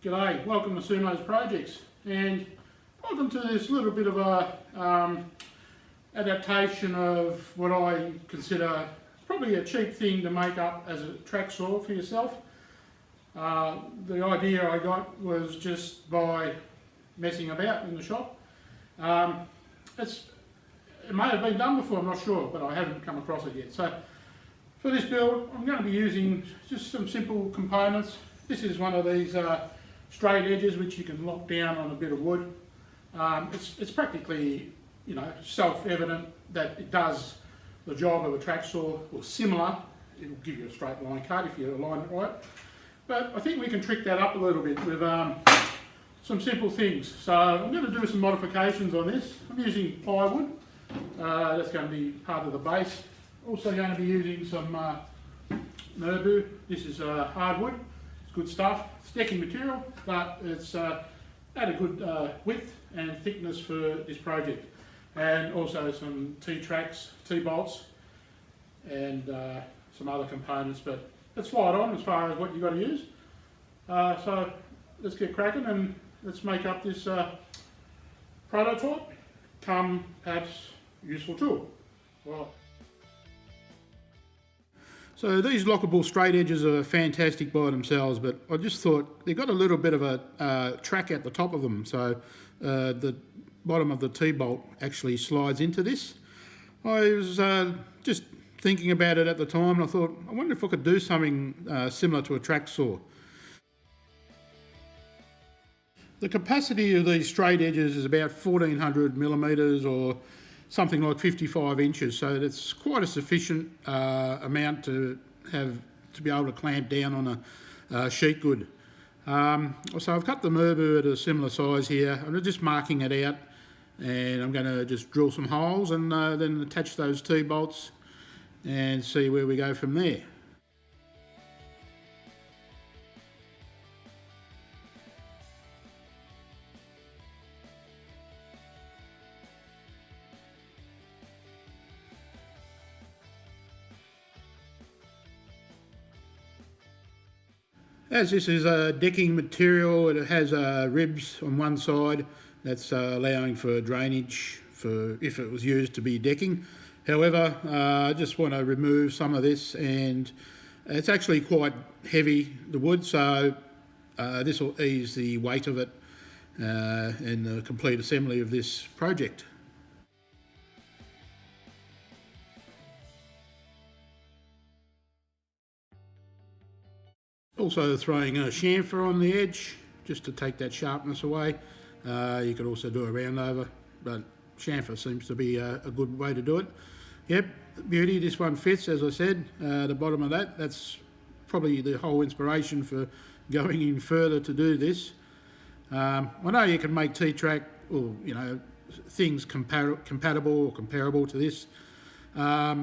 G'day, welcome to Sumo's Projects, and welcome to this little bit of a adaptation of what I consider probably a cheap thing to make up as a track saw for yourself. The idea I got was just by messing about in the shop. It may have been done before, I'm not sure, but I haven't come across it yet. So for this build, I'm going to be using just some simple components. This is one of these straight edges which you can lock down on a bit of wood. It's practically, self-evident that it does the job of a track saw, or similar. It'll give you a straight line cut if you align it right. But I think we can trick that up a little bit with some simple things. So I'm going to do some modifications on this. I'm using plywood. That's going to be part of the base. Also going to be using some Nerbu. This is hardwood. It's good stuff. It's decking material, but it's at a good width and thickness for this project. And also some T-tracks, T-bolts, and some other components, but let's fly it on as far as what you've got to use. So let's get cracking and let's make up this prototype, come perhaps useful tool. Right. So these lockable straight edges are fantastic by themselves, but I just thought they've got a little bit of a track at the top of them, so the bottom of the T-bolt actually slides into this. I was just thinking about it at the time, and I thought, I wonder if I could do something similar to a track saw. The capacity of these straight edges is about 1400 millimetres or something like 55 inches, so that's quite a sufficient amount to be able to clamp down on a sheet good. So I've cut the Nerbu at a similar size here. I'm just marking it out, and I'm going to just drill some holes and then attach those T-bolts and see where we go from there. As this is a decking material, it has ribs on one side. That's allowing for drainage for if it was used to be decking. However, I just want to remove some of this, and it's actually quite heavy, the wood, so this will ease the weight of it and the complete assembly of this project. Also throwing a chamfer on the edge just to take that sharpness away. You could also do a round over, but chamfer seems to be a good way to do it. Yep, beauty, this one fits, as I said. The bottom of that's probably the whole inspiration for going in further to do this. I know you can make T-track or things compatible or comparable to this. I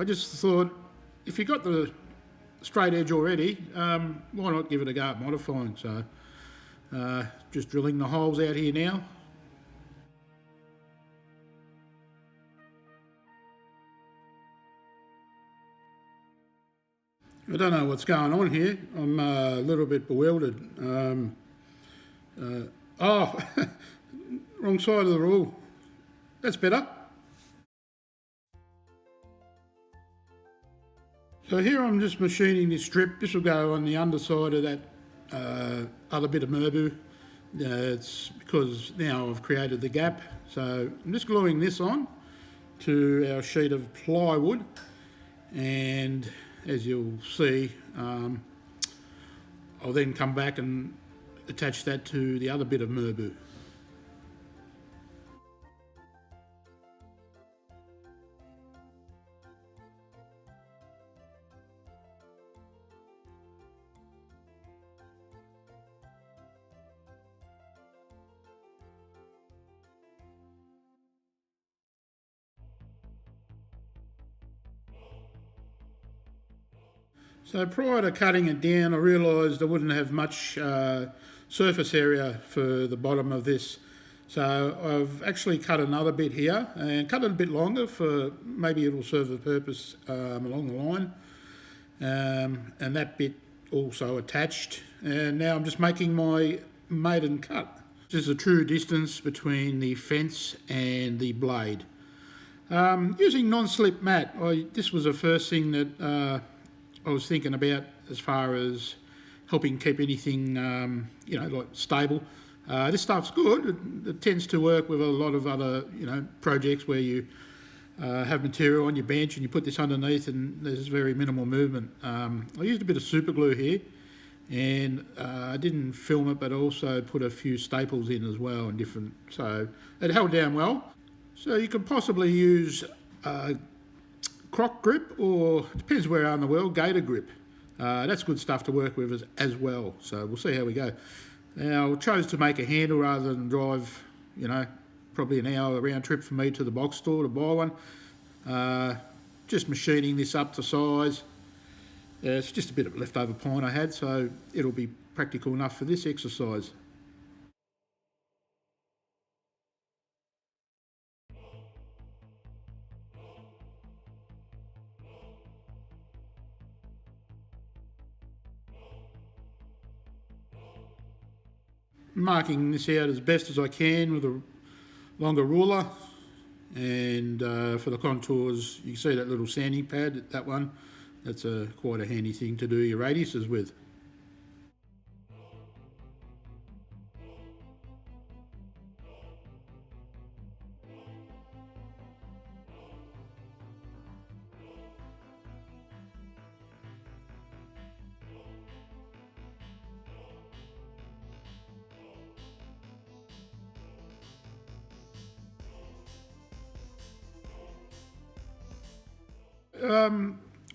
just thought if you got the straight edge already, why not give it a go at modifying? So just drilling the holes out here now. I don't know what's going on here. I'm a little bit bewildered. Oh, wrong side of the rule. That's better. So here I'm just machining this strip. This will go on the underside of that other bit of Nerbu. It's because now I've created the gap. So I'm just gluing this on to our sheet of plywood, and as you'll see, I'll then come back and attach that to the other bit of Nerbu. So prior to cutting it down, I realised I wouldn't have much surface area for the bottom of this. So I've actually cut another bit here and cut it a bit longer for maybe it'll serve the purpose along the line. And that bit also attached, and now I'm just making my maiden cut. This is a true distance between the fence and the blade. Using non-slip mat, this was the first thing that I was thinking about as far as helping keep anything, like stable. This stuff's good. It tends to work with a lot of other, projects where you have material on your bench and you put this underneath and there's very minimal movement. I used a bit of super glue here, and I didn't film it, but also put a few staples in as well, and so it held down well. So you could possibly use croc grip, or depends where you are in the world, gator grip. That's good stuff to work with as well. So we'll see how we go. Now I chose to make a handle rather than drive, probably an hour round trip for me to the box store to buy one. Just machining this up to size. It's just a bit of leftover pine I had, so it'll be practical enough for this exercise. Marking this out as best as I can with a longer ruler, and for the contours you can see that little sanding pad, that one, that's quite a handy thing to do your radiuses with.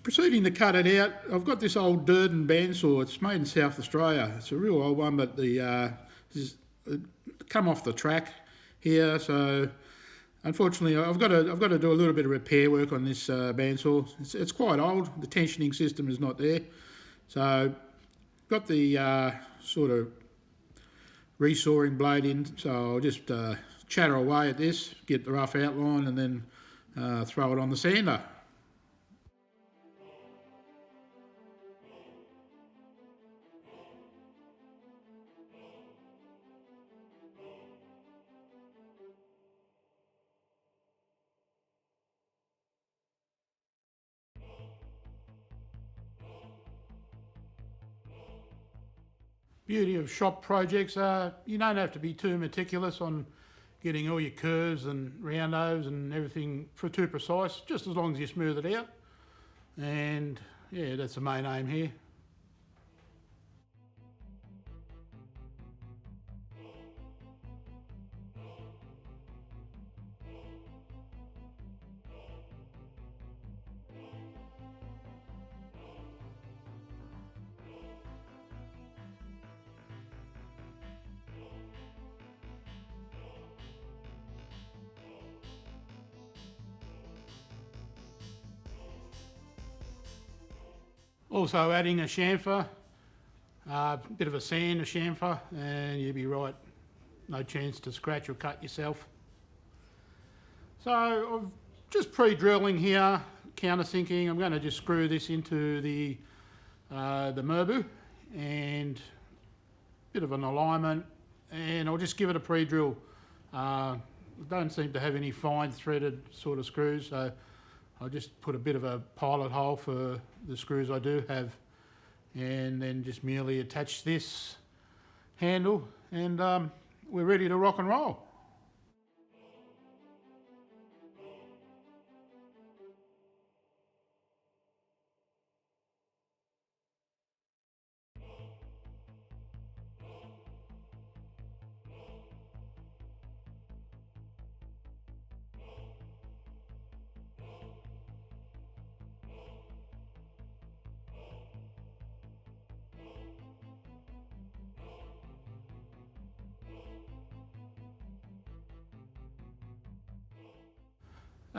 Proceeding to cut it out, I've got this old Durden bandsaw. It's made in South Australia. It's a real old one, but it's come off the track here. So unfortunately, I've got to do a little bit of repair work on this bandsaw. It's quite old. The tensioning system is not there. So got the sort of resawing blade in. So I'll just chatter away at this, get the rough outline, and then throw it on the sander. Beauty of shop projects are you don't have to be too meticulous on getting all your curves and roundos and everything too precise, just as long as you smooth it out. And yeah, that's the main aim here. Also adding a chamfer, a bit of a sand, a chamfer, and you'll be right. No chance to scratch or cut yourself. So I'm just pre-drilling here, countersinking. I'm going to just screw this into the Merbu and a bit of an alignment, and I'll just give it a pre-drill. Don't seem to have any fine threaded sort of screws, so I'll just put a bit of a pilot hole for the screws I do have, and then just merely attach this handle, and we're ready to rock and roll.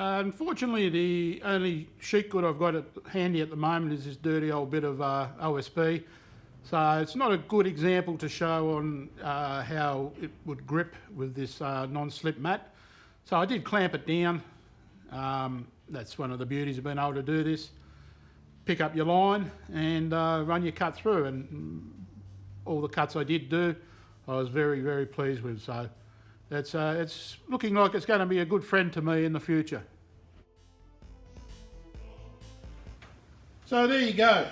Unfortunately, the only sheet good I've got handy at the moment is this dirty old bit of OSB. So it's not a good example to show on how it would grip with this non-slip mat. So I did clamp it down. That's one of the beauties of being able to do this. pick up your line and run your cut through. And all the cuts I did do, I was very, very pleased with. So it's looking like it's going to be a good friend to me in the future. So there you go.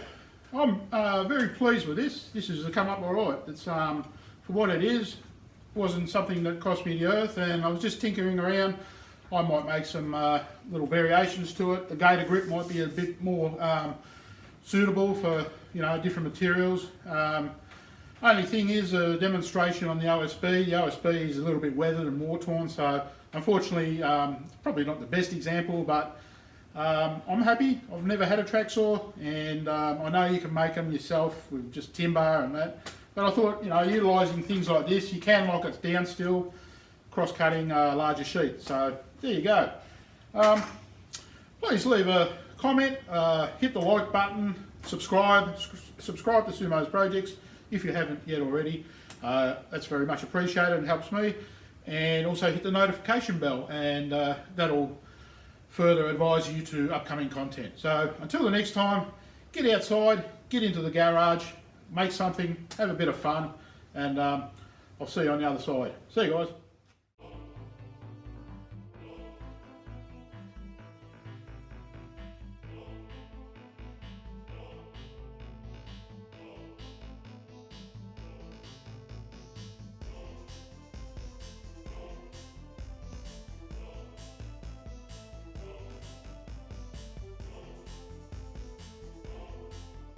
I'm very pleased with this. This has come up all right. It's for what it is. Wasn't something that cost me the earth, and I was just tinkering around. I might make some little variations to it. The gator grip might be a bit more suitable for different materials. Only thing is a demonstration on the OSB. The OSB is a little bit weathered and war torn, so unfortunately probably not the best example, but I'm happy. I've never had a track saw, and I know you can make them yourself with just timber and that. But I thought, utilising things like this, you can lock it down still, cross-cutting larger sheets. So there you go. Please leave a comment, hit the like button, subscribe to Sumo's projects if you haven't yet already. That's very much appreciated and helps me. And also hit the notification bell, and that'll further advise you to upcoming content. So until the next time, get outside, get into the garage, make something, have a bit of fun, and I'll see you on the other side. See you guys.